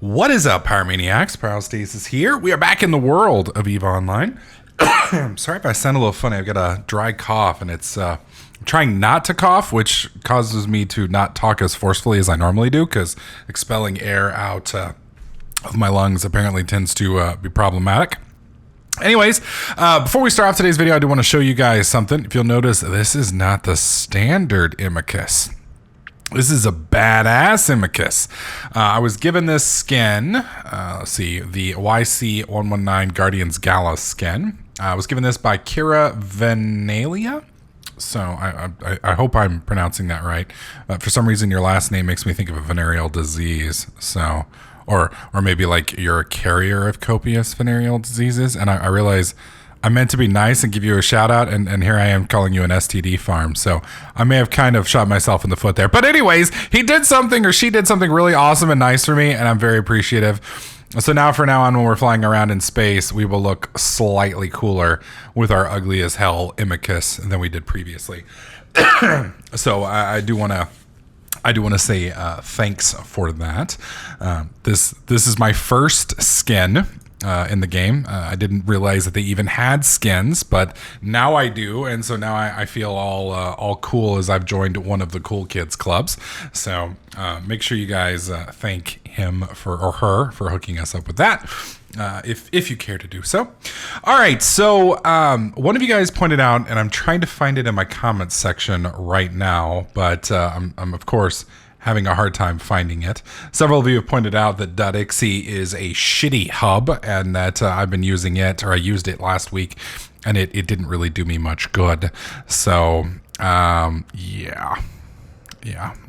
What is up, Pyromaniacs? Pyrostasis here. We are back in the world of EVE Online. Sorry if I sound a little funny. I've got a dry cough, and it's I'm trying not to cough, which causes me to not talk as forcefully as I normally do, because expelling air out of my lungs apparently tends to be problematic. Anyways, before we start off today's video, I do want to show you guys something. If you'll notice, this is not the standard Imicus. This is a badass Imicus. I was given this skin, let's see, the YC119 Guardians Gala skin. I was given this by Kira Venalia. So I hope I'm pronouncing that right. For some reason, your last name makes me think of a venereal disease. So, or maybe like you're a carrier of copious venereal diseases. And I realize I meant to be nice and give you a shout out, and here I am calling you an STD farm. So I may have kind of shot myself in the foot there. But anyways, he did something, or she did something really awesome and nice for me, and I'm very appreciative. So now from now on, when we're flying around in space, we will look slightly cooler with our ugly as hell Imicus than we did previously. So I do want to say thanks for that. This is my first skin in the game. I didn't realize that they even had skins, but now I do, and so now I feel all cool as I've joined one of the cool kids clubs. So make sure you guys thank him or her for hooking us up with that, if you care to do so. All right, so one of you guys pointed out, and I'm trying to find it in my comments section right now, but I'm of course having a hard time finding it. Several of you have pointed out that .exe is a shitty hub, and that I've been using it, or I used it last week, and it didn't really do me much good. So, yeah,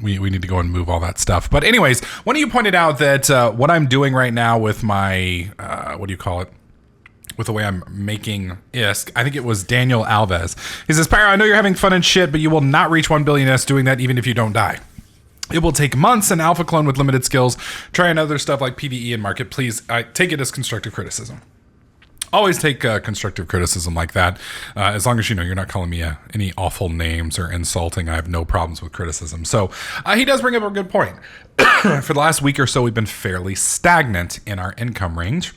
we need to go and move all that stuff. But anyways, one of you pointed out that what I'm doing right now with my, what do you call it? With the way I'm making ISK, I think it was Daniel Alves. He says, Pyro, I know you're having fun and shit, but you will not reach 1 billion ISK doing that even if you don't die. It will take months, an alpha clone with limited skills. Try another stuff like PvE and market. Please, take it as constructive criticism. Always take constructive criticism like that. As long as you know you're not calling me any awful names or insulting, I have no problems with criticism. So he does bring up a good point. For the last week or so, we've been fairly stagnant in our income range.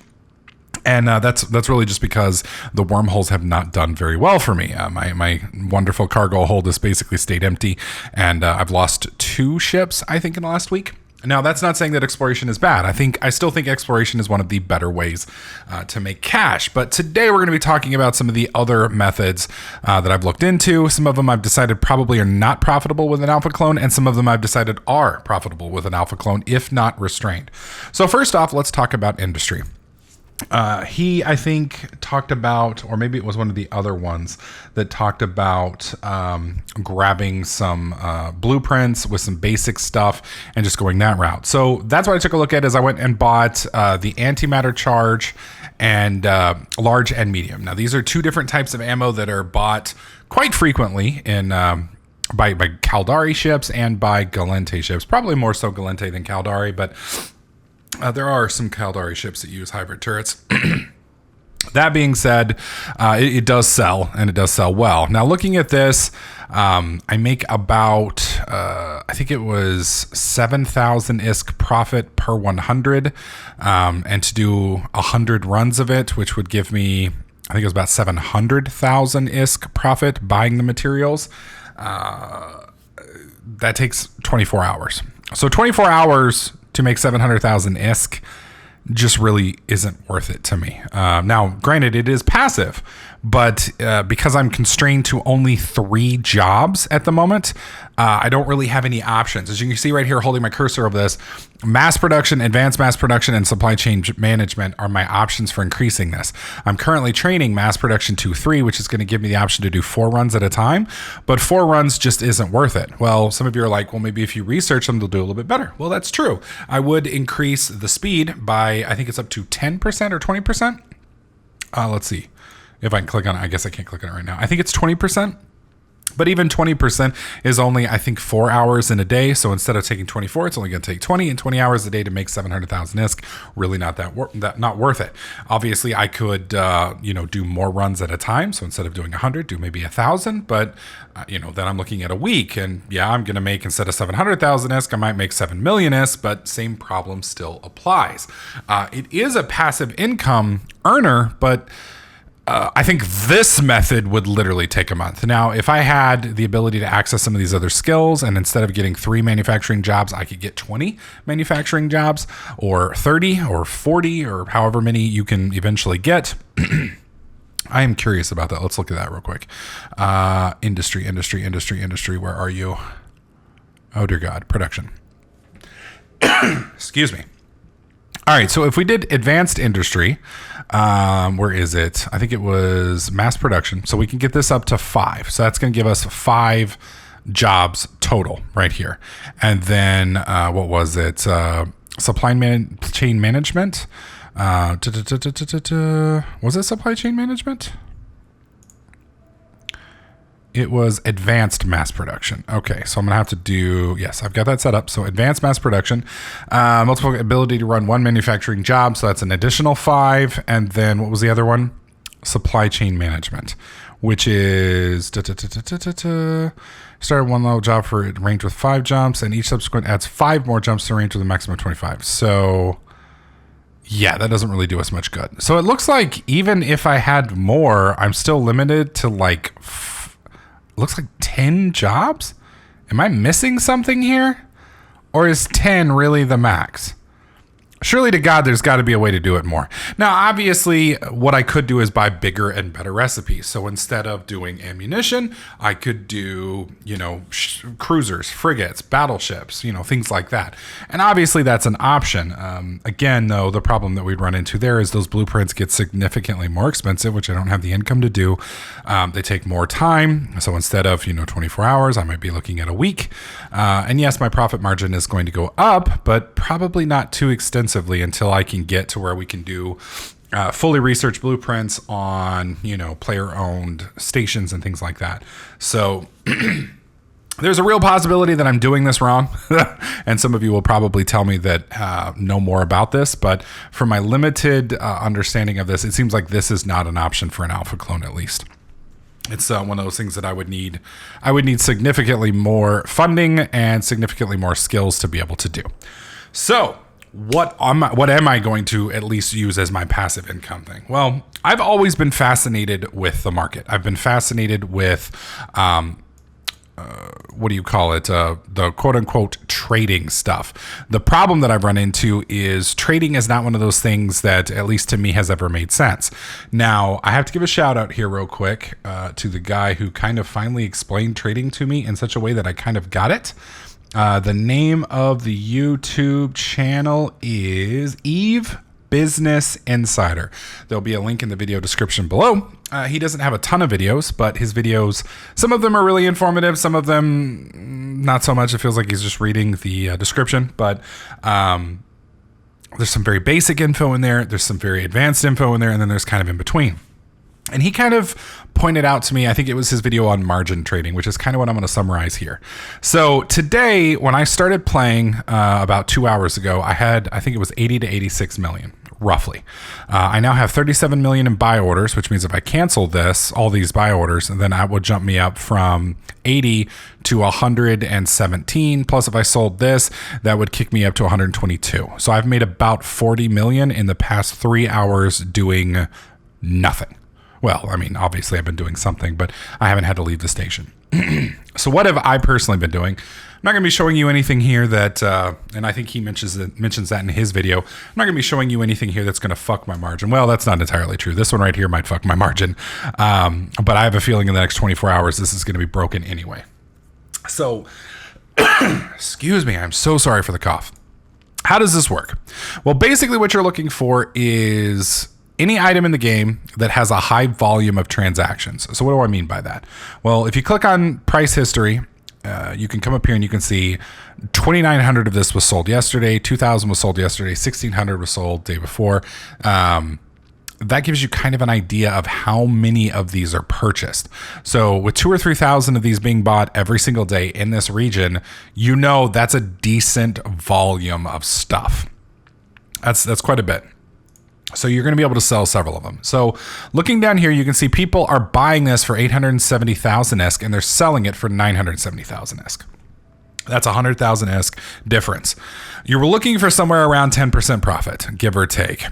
And that's really just because the wormholes have not done very well for me. My wonderful cargo hold has basically stayed empty, and I've lost 2 ships, I think, in the last week. Now, that's not saying that exploration is bad. I still think exploration is one of the better ways to make cash. But today we're going to be talking about some of the other methods that I've looked into. Some of them I've decided probably are not profitable with an alpha clone, and some of them I've decided are profitable with an alpha clone, if not restrained. So first off, let's talk about industry. He, I think, talked about, or maybe it was one of the other ones that talked about grabbing some blueprints with some basic stuff and just going that route. So that's what I took a look at as I went and bought the antimatter charge and large and medium. Now, these are 2 different types of ammo that are bought quite frequently in by Caldari ships and by Galente ships. Probably more so Galente than Caldari, but there are some Caldari ships that use hybrid turrets. That being said, it does sell, and it does sell well. Now, looking at this, I make about, I think it was 7,000 ISK profit per 100, and to do 100 runs of it, which would give me, I think it was about 700,000 ISK profit buying the materials. That takes 24 hours. So 24 hours to make 700,000 ISK just really isn't worth it to me. Now, granted, it is passive, but because I'm constrained to only 3 jobs at the moment, I don't really have any options. As you can see right here, holding my cursor over this, mass production, advanced mass production, and supply chain management are my options for increasing this. I'm currently training mass production to 3, which is going to give me the option to do 4 runs at a time, but 4 runs just isn't worth it. Well, some of you are like, well, maybe if you research them, they'll do a little bit better. Well, that's true. I would increase the speed by, I think it's up to 10% or 20%. Let's see if I can click on it. I guess I can't click on it right now. I think it's 20%. But even 20% is only, I think, 4 hours in a day. So instead of taking 24, it's only going to take 20, and 20 hours a day to make 700,000 ISK. Really not not worth it. Obviously, I could, do more runs at a time. So instead of doing 100, do maybe 1,000. But, then I'm looking at a week, and I'm going to make, instead of 700,000 ISK, I might make 7 million ISK, but same problem still applies. It is a passive income earner, but I think this method would literally take a month. Now, if I had the ability to access some of these other skills, and instead of getting 3 manufacturing jobs, I could get 20 manufacturing jobs, or 30 or 40, or however many you can eventually get. I am curious about that. Let's look at that real quick. Industry. Where are you? Oh, dear God. Production. Excuse me. All right, so if we did advanced industry, where is it? I think it was mass production. So we can get this up to 5. So that's going to give us 5 jobs total right here. And then what was it? Supply chain management. Was it supply chain management? It was advanced mass production. Okay, so I'm going to have to do, yes, I've got that set up. So advanced mass production, multiple ability to run 1 manufacturing job. So that's an additional 5. And then what was the other one? Supply chain management, which is start 1 level job for a range with 5 jumps, and each subsequent adds 5 more jumps to range with a maximum of 25. So yeah, that doesn't really do us much good. So it looks like even if I had more, I'm still limited to looks like 10 jobs. Am I missing something here? Or is 10 really the max? Surely to God, there's got to be a way to do it more. Now, obviously, what I could do is buy bigger and better recipes. So instead of doing ammunition, I could do, cruisers, frigates, battleships, things like that. And obviously, that's an option. Again, though, the problem that we'd run into there is those blueprints get significantly more expensive, which I don't have the income to do. They take more time. So instead of, 24 hours, I might be looking at a week. And yes, my profit margin is going to go up, but probably not too extensively until I can get to where we can do fully researched blueprints on, player-owned stations and things like that. So there's a real possibility that I'm doing this wrong. And some of you will probably tell me that know more about this. But from my limited understanding of this, it seems like this is not an option for an alpha clone, at least. It's one of those things that I would need significantly more funding and significantly more skills to be able to do. So what am I going to at least use as my passive income thing? Well, I've always been fascinated with the market. I've been fascinated with, the quote unquote trading stuff. The problem that I've run into is trading is not one of those things that, at least to me, has ever made sense. Now, I have to give a shout out here real quick to the guy who kind of finally explained trading to me in such a way that I kind of got it. The name of the YouTube channel is Eve Business Insider. There'll be a link in the video description below. He doesn't have a ton of videos, but his videos, some of them are really informative. Some of them not so much. It feels like he's just reading the description, but there's some very basic info in there. There's some very advanced info in there, and then there's kind of in between. And he kind of pointed out to me, I think it was his video on margin trading, which is kind of what I'm going to summarize here. So today, when I started playing about 2 hours ago, I think it was 80 to 86 million, roughly. I now have 37 million in buy orders, which means if I cancel all these buy orders, then that would jump me up from 80 to 117. Plus, if I sold this, that would kick me up to 122. So I've made about 40 million in the past 3 hours doing nothing. Well, I mean, obviously I've been doing something, but I haven't had to leave the station. So what have I personally been doing? I'm not going to be showing you anything here that, and I think he mentions that in his video. I'm not going to be showing you anything here that's going to fuck my margin. Well, that's not entirely true. This one right here might fuck my margin. But I have a feeling in the next 24 hours, this is going to be broken anyway. So, excuse me, I'm so sorry for the cough. How does this work? Well, basically what you're looking for is any item in the game that has a high volume of transactions. So what do I mean by that? Well, if you click on price history, you can come up here and you can see 2,900 of this was sold yesterday, 2,000 was sold yesterday, 1,600 was sold day before. that gives you kind of an idea of how many of these are purchased. So with 2,000 or 3,000 of these being bought every single day in this region, you know that's a decent volume of stuff. That's quite a bit. So you're going to be able to sell several of them. So looking down here, you can see people are buying this for 870,000 ISK and they're selling it for 970,000 ISK. That's 100,000 ISK difference. You were looking for somewhere around 10% profit, give or take.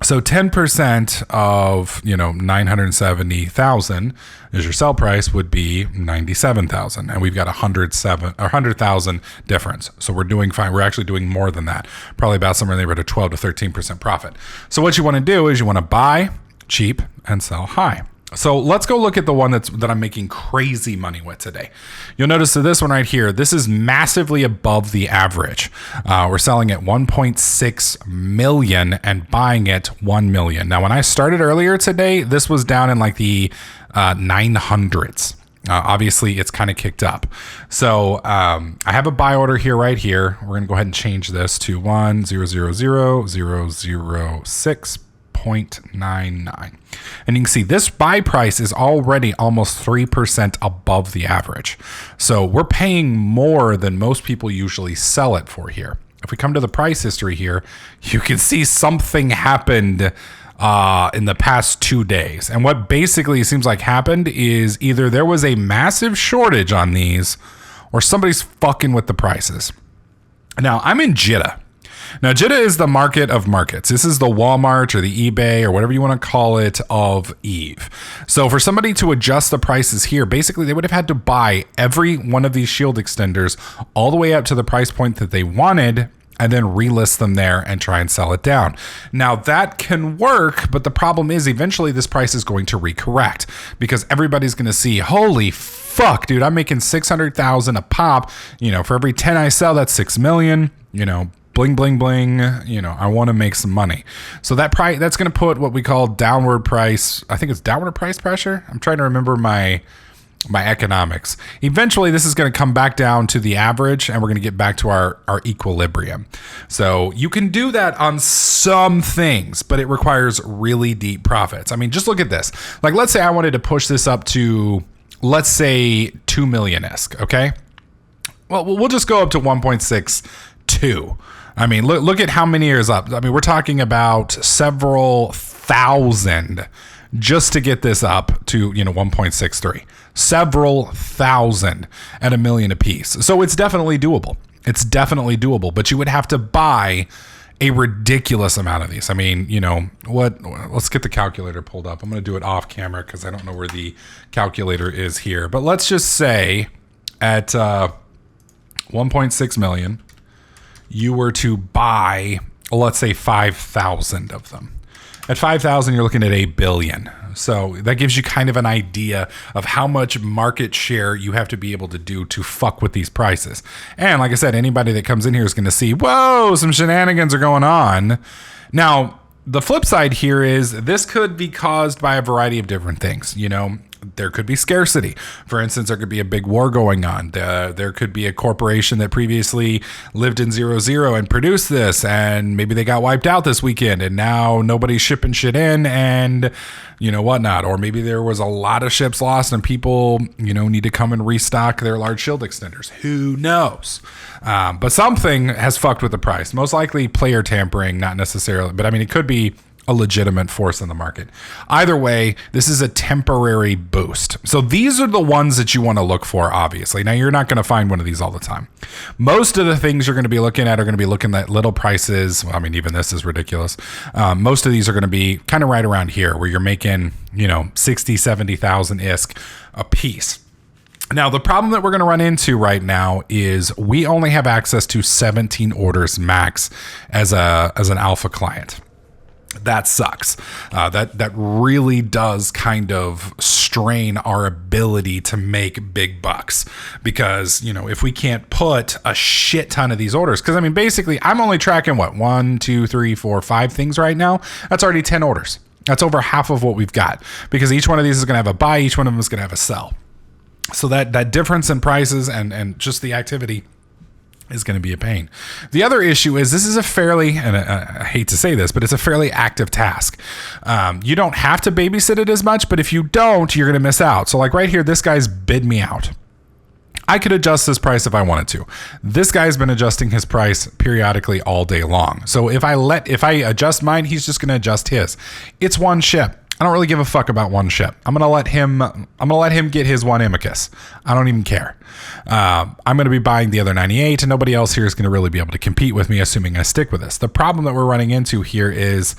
So 10% of, 970,000 is your sell price would be 97,000. And we've got 100,000 difference. So we're doing fine. We're actually doing more than that. Probably about somewhere in the neighborhood of 12 to 13% profit. So what you want to do is you want to buy cheap and sell high. So let's go look at the one that I'm making crazy money with today. You'll notice that this one right here, this is massively above the average. We're selling at 1.6 million and buying it 1 million. Now, when I started earlier today, this was down in like the 900s. Obviously, it's kind of kicked up. So I have a buy order here, right here. We're going to go ahead and change this to 1,000,006.99. And you can see this buy price is already almost 3% above the average. So we're paying more than most people usually sell it for here. If we come to the price history here, you can see something happened in the past 2 days. And what basically seems like happened is either there was a massive shortage on these or somebody's fucking with the prices. Now, I'm in Jeddah. Now, Jeddah is the market of markets. This is the Walmart or the eBay or whatever you want to call it of Eve. So for somebody to adjust the prices here, basically they would have had to buy every one of these shield extenders all the way up to the price point that they wanted and then relist them there and try and sell it down. Now that can work, but the problem is eventually this price is going to recorrect because everybody's going to see, holy fuck, dude, I'm making 600,000 a pop. For every 10 I sell, that's 6 million, bling, bling, bling. I want to make some money. So that's going to put what we call downward price. I think it's downward price pressure. I'm trying to remember my economics. Eventually, this is going to come back down to the average and we're going to get back to our equilibrium. So you can do that on some things, but it requires really deep profits. I mean, just look at this. Like, let's say I wanted to push this up to, let's say 2 million ISK. Okay. Well, we'll just go up to 1.62. I mean, look at how many years up. I mean, we're talking about several thousand just to get this up to, 1.63. Several thousand at $1 million a piece. So it's definitely doable. But you would have to buy a ridiculous amount of these. I mean, let's get the calculator pulled up. I'm going to do it off camera because I don't know where the calculator is here. But let's just say at 1.6 million, you were to buy, let's say 5,000 of them. At 5,000, you're looking at 8 billion. So that gives you kind of an idea of how much market share you have to be able to do to fuck with these prices. And like I said, anybody that comes in here is going to see, whoa, some shenanigans are going on. Now, the flip side here is this could be caused by a variety of different things. There could be scarcity. For instance, there could be a big war going on. There could be a corporation that previously lived in 0-0 and produced this, and maybe they got wiped out this weekend, and now nobody's shipping shit in, and whatnot. Or maybe there was a lot of ships lost, and people need to come and restock their large shield extenders. Who knows? But something has fucked with the price. Most likely player tampering, not necessarily, but I mean it could be a legitimate force in the market. Either way, this is a temporary boost. So these are the ones that you want to look for, obviously. Now, you're not going to find one of these all the time. Most of the things you're going to be looking at are going to be looking at little prices. Well, I mean, even this is ridiculous. Most of these are going to be kind of right around here where you're making, 60, 70,000 ISK a piece. Now, the problem that we're going to run into right now is we only have access to 17 orders max as an alpha client. That sucks. That really does kind of strain our ability to make big bucks because, if we can't put a shit ton of these orders, because I mean, basically I'm only tracking 1, 2, 3, 4, 5 things right now. That's already 10 orders. That's over half of what we've got because each one of these is going to have a buy. Each one of them is going to have a sell. So that difference in prices and just the activity is going to be a pain. The other issue is this is a fairly, and I hate to say this, but it's a fairly active task. You don't have to babysit it as much, but if you don't, you're going to miss out. So like right here, this guy's bid me out. I could adjust this price if I wanted to. This guy's been adjusting his price periodically all day long. So if I adjust mine, he's just going to adjust his. It's one ship. I don't really give a fuck about one ship. I'm gonna let him get his one amicus. I don't even care. I'm gonna be buying the other 98, and nobody else here is gonna really be able to compete with me, assuming I stick with this. The problem that we're running into here is,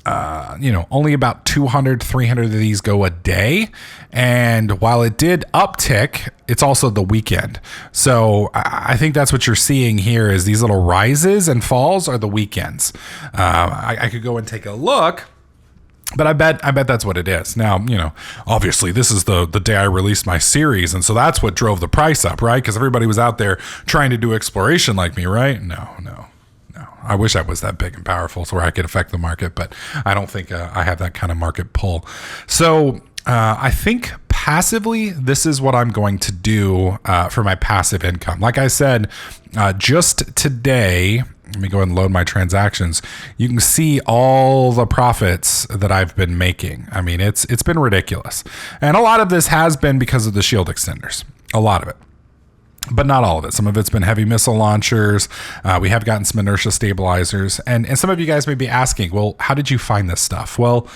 only about 200, 300 of these go a day, and while it did uptick, it's also the weekend. So I think that's what you're seeing here is these little rises and falls are the weekends. I could go and take a look. But I bet that's what it is. Now, obviously this is the day I released my series. And so that's what drove the price up, right? Because everybody was out there trying to do exploration like me, right? No. I wish I was that big and powerful so where I could affect the market, but I don't think I have that kind of market pull. So I think passively, this is what I'm going to do for my passive income. Like I said, just today, let me go ahead and load my transactions. You can see all the profits that I've been making. I mean, it's been ridiculous. And a lot of this has been because of the shield extenders. A lot of it. But not all of it. Some of it's been heavy missile launchers. We have gotten some inertia stabilizers. And some of you guys may be asking, well, how did you find this stuff? Well,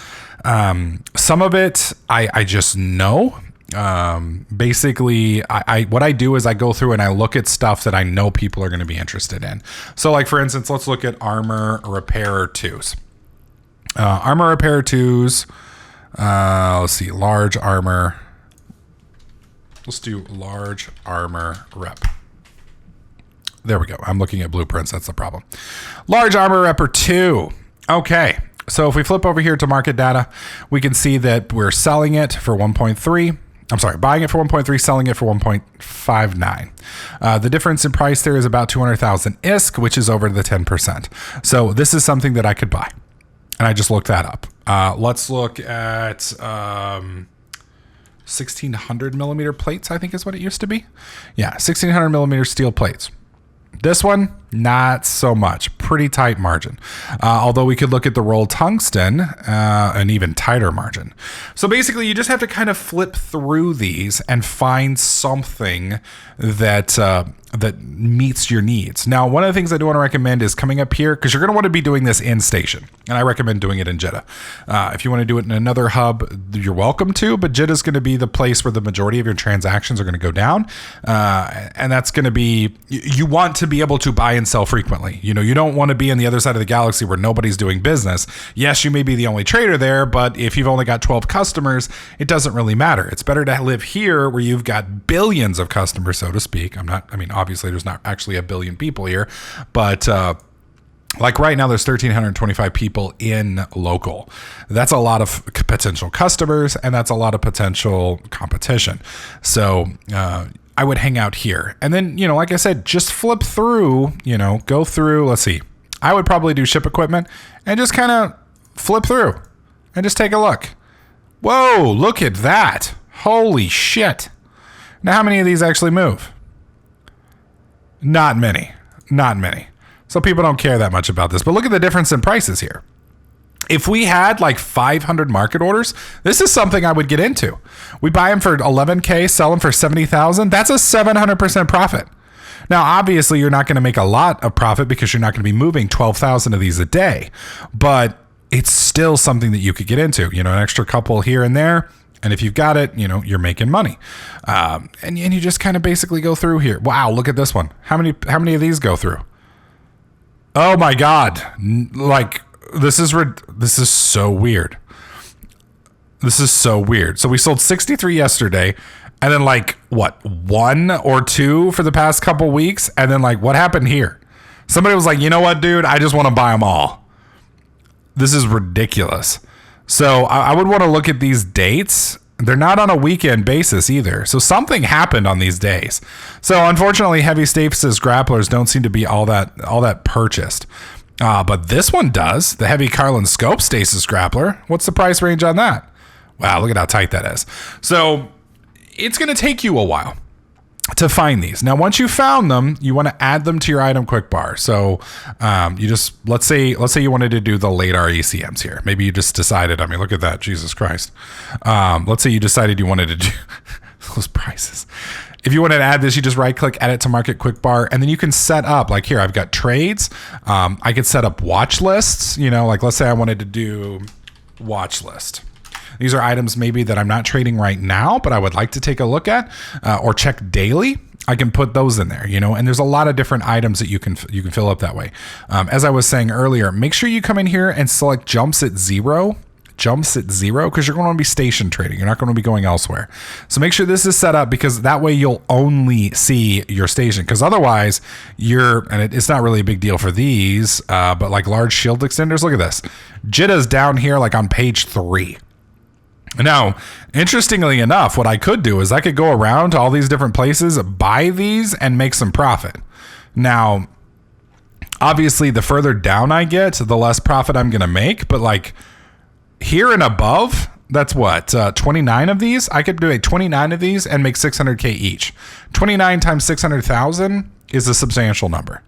some of it I just know. Basically, what I do is I go through and I look at stuff that I know people are going to be interested in. So like, for instance, let's look at armor repair 2s. Armor repair 2s. Let's see, large armor. Let's do large armor rep. There we go. I'm looking at blueprints. That's the problem. Large armor repper 2. Okay. So if we flip over here to market data, we can see that we're selling it for 1.3. I'm sorry, buying it for 1.3, selling it for 1.59. The difference in price there is about 200,000 ISK, which is over the 10%. So this is something that I could buy. And I just looked that up. Let's look at 1,600 millimeter plates, I think is what it used to be. Yeah, 1,600 millimeter steel plates. This one, not so much. Pretty tight margin. Although we could look at the rolled tungsten, an even tighter margin. So basically, you just have to kind of flip through these and find something that that meets your needs. Now, one of the things I do want to recommend is coming up here, because you're going to want to be doing this in station. And I recommend doing it in Jeddah. If you want to do it in another hub, you're welcome to, but Jeddah is going to be the place where the majority of your transactions are going to go down. And that's going to be, you want to be able to buy and sell frequently. You don't want to be on the other side of the galaxy where nobody's doing business. Yes, you may be the only trader there, but if you've only got 12 customers, it doesn't really matter. It's better to live here where you've got billions of customers, so to speak. Obviously there's not actually a billion people here, but like right now there's 1,325 people in local. That's a lot of potential customers, and that's a lot of potential competition. So I would hang out here. And then, like I said, just flip through, go through, let's see. I would probably do ship equipment and just kind of flip through and just take a look. Whoa, look at that. Holy shit. Now, how many of these actually move? Not many. So people don't care that much about this, but look at the difference in prices here. If we had like 500 market orders, this is something I would get into. We buy them for 11K, sell them for 70,000. That's a 700% profit. Now, obviously you're not going to make a lot of profit because you're not going to be moving 12,000 of these a day, but it's still something that you could get into, an extra couple here and there. And if you've got it, you're making money. And you just kind of basically go through here. Wow, look at this one. How many of these go through? Oh my God. This is so weird. This is so weird. So we sold 63 yesterday, and then one or two for the past couple weeks. And then what happened here? Somebody was like, you know what, dude? I just want to buy them all. This is ridiculous. So I would want to look at these dates. They're not on a weekend basis either. So something happened on these days. So unfortunately, heavy stasis grapplers don't seem to be all that purchased. But this one does. The heavy Carlin scope stasis grappler. What's the price range on that? Wow, look at how tight that is. So it's going to take you a while. to find these. Now, once you found them, you want to add them to your item quick bar. So you just, let's say you wanted to do the late RECMs here. Maybe you just decided, I mean, look at that, Jesus Christ. Let's say you decided you wanted to do those prices. If you want to add this, you just right click, edit to market quick bar, and then you can set up, like here, I've got trades. I could set up watch lists, like let's say I wanted to do watch list. These are items maybe that I'm not trading right now, but I would like to take a look at or check daily. I can put those in there, and there's a lot of different items that you can fill up that way. As I was saying earlier, make sure you come in here and select jumps at zero, because you're going to be station trading. You're not going to be going elsewhere. So make sure this is set up, because that way you'll only see your station, because otherwise it's not really a big deal for these, but like large shield extenders, look at this. JITA's down here like on page 3. Now, interestingly enough, what I could do is I could go around to all these different places, buy these, and make some profit. Now, obviously, the further down I get, the less profit I'm going to make. But like here and above, that's what, 29 of these? I could do 29 of these and make 600K each. 29 times 600,000 is a substantial number.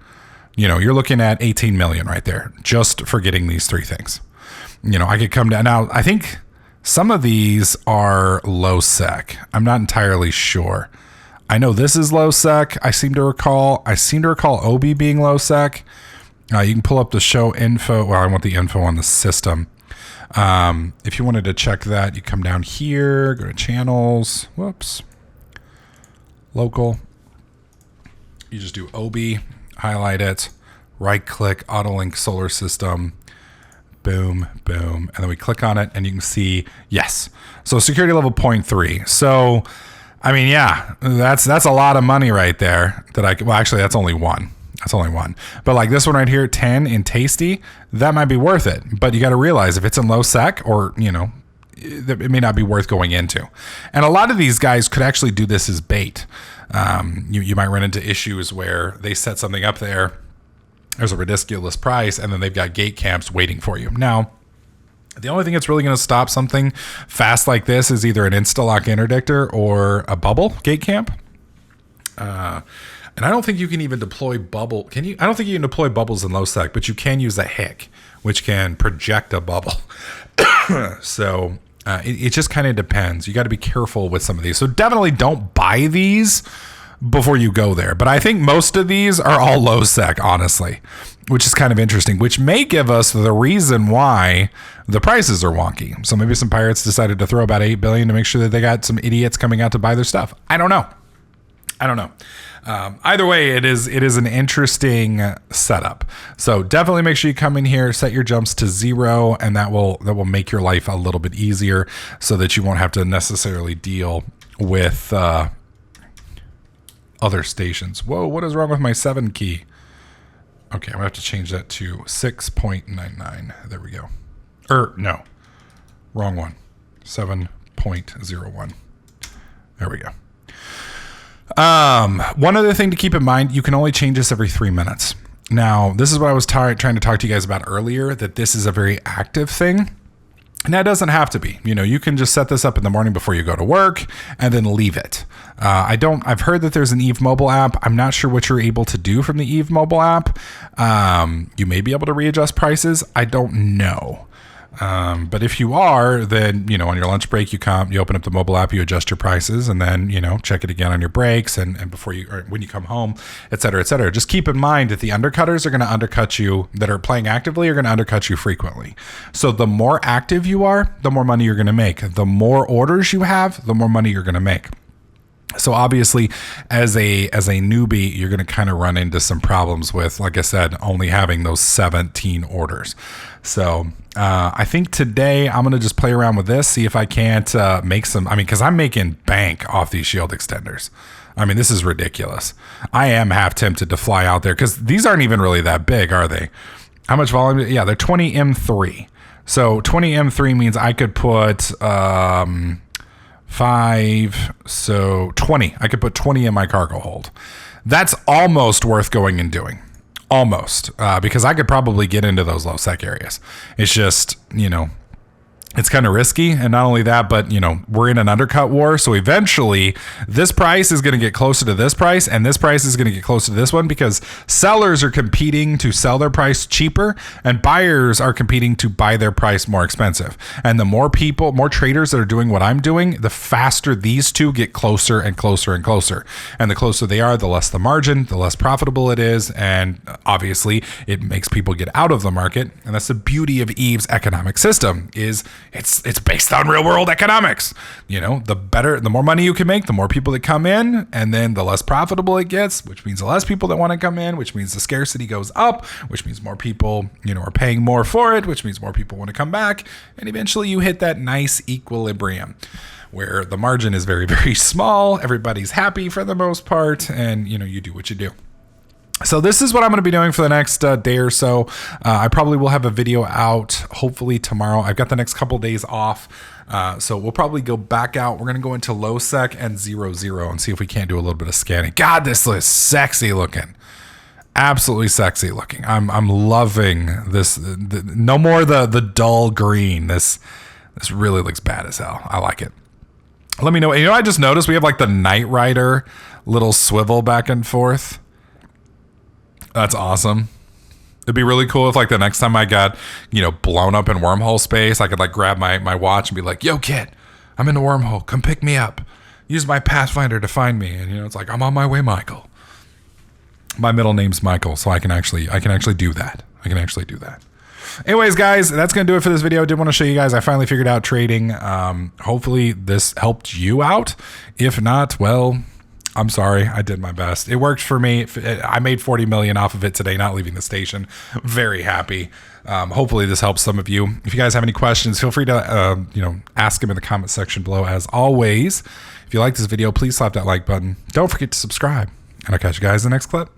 You're looking at 18 million right there just for getting these 3 things. I could come down. Now, I think some of these are low sec. I'm not entirely sure. I know this is low sec. I seem to recall OB being low sec. You can pull up the show info. Well, I want the info on the system. If you wanted to check that, you come down here, go to channels. Whoops. Local. You just do OB, highlight it, right click, auto link solar system. Boom, boom. And then we click on it and you can see, yes. So security level 0.3. So, I mean, yeah, that's a lot of money right there actually, that's only one. But like this one right here, 10 in tasty, that might be worth it. But you got to realize if it's in low sec or, it may not be worth going into. And a lot of these guys could actually do this as bait. You might run into issues where they set something up there. There's a ridiculous price, and then they've got gate camps waiting for you. Now, the only thing that's really going to stop something fast like this is either an insta-lock interdictor or a bubble gate camp. And I don't think you can even deploy bubble. Can you? I don't think you can deploy bubbles in low sec, but you can use a hick, which can project a bubble. So it just kind of depends. You got to be careful with some of these. So definitely don't buy these before you go there. But I think most of these are all low sec, honestly, which is kind of interesting, which may give us the reason why the prices are wonky. So maybe some pirates decided to throw about 8 billion to make sure that they got some idiots coming out to buy their stuff. I don't know. Either way, it is an interesting setup. So definitely make sure you come in here, set your jumps to 0, and that will make your life a little bit easier so that you won't have to necessarily deal with other stations. Whoa, what is wrong with my 7 key? Okay, I'm gonna have to change that to 6.99. There we go. No, wrong one. 7.01. There we go. One other thing to keep in mind, you can only change this every 3 minutes. Now, this is what I was trying to talk to you guys about earlier, that this is a very active thing. And that doesn't have to be. You can just set this up in the morning before you go to work and then leave it. I've heard that there's an Eve mobile app. I'm not sure what you're able to do from the Eve mobile app. You may be able to readjust prices. I don't know. But if you are, then, on your lunch break, you open up the mobile app, you adjust your prices, and then, check it again on your breaks and before or when you come home, et cetera, et cetera. Just keep in mind that the undercutters are going to undercut you, that are playing actively, are going to undercut you frequently. So the more active you are, the more money you're going to make. The more orders you have, the more money you're going to make. So obviously, as a newbie, you're going to kind of run into some problems with, like I said, only having those 17 orders. So I think today I'm going to just play around with this, see if I can't make some, because I'm making bank off these shield extenders. This is ridiculous. I am half tempted to fly out there because these aren't even really that big, are they? How much volume? Yeah, they're 20 M3. So 20 M3 means I could put 5, so 20. I could put 20 in my cargo hold. That's almost worth going and doing. Almost. Because I could probably get into those low sec areas. It's just, it's kind of risky. And not only that, but we're in an undercut war. So eventually this price is going to get closer to this price, and this price is going to get closer to this one, because sellers are competing to sell their price cheaper and buyers are competing to buy their price more expensive. And the more traders that are doing what I'm doing, the faster these two get closer and closer and closer. And the closer they are, the less the margin, the less profitable it is. And obviously it makes people get out of the market. And that's the beauty of Eve's economic system, is it's based on real world economics. The more money you can make, the more people that come in, and then the less profitable it gets, which means the less people that want to come in, which means the scarcity goes up, which means more people, are paying more for it, which means more people want to come back. And eventually you hit that nice equilibrium where the margin is very, very small. Everybody's happy for the most part. And, you do what you do. So this is what I'm going to be doing for the next day or so. I probably will have a video out hopefully tomorrow. I've got the next couple days off. So we'll probably go back out. We're going to go into low sec and 0.0 and see if we can't do a little bit of scanning. God, this is sexy looking. Absolutely sexy looking. I'm loving this. No more the dull green. This really looks bad as hell. I like it. Let me know. I just noticed we have like the Knight Rider little swivel back and forth. That's awesome. It'd be really cool if like the next time I got, blown up in wormhole space, I could like grab my watch and be like, yo kid, I'm in the wormhole. Come pick me up. Use my Pathfinder to find me. And it's like, I'm on my way, Michael. My middle name's Michael, so I can actually do that. Anyways, guys, that's going to do it for this video. I did want to show you guys, I finally figured out trading. Hopefully this helped you out. If not, well, I'm sorry. I did my best. It worked for me. I made 40 million off of it today, not leaving the station. Very happy. Hopefully this helps some of you. If you guys have any questions, feel free to, ask them in the comment section below. As always, if you like this video, please slap that like button. Don't forget to subscribe, and I'll catch you guys in the next clip.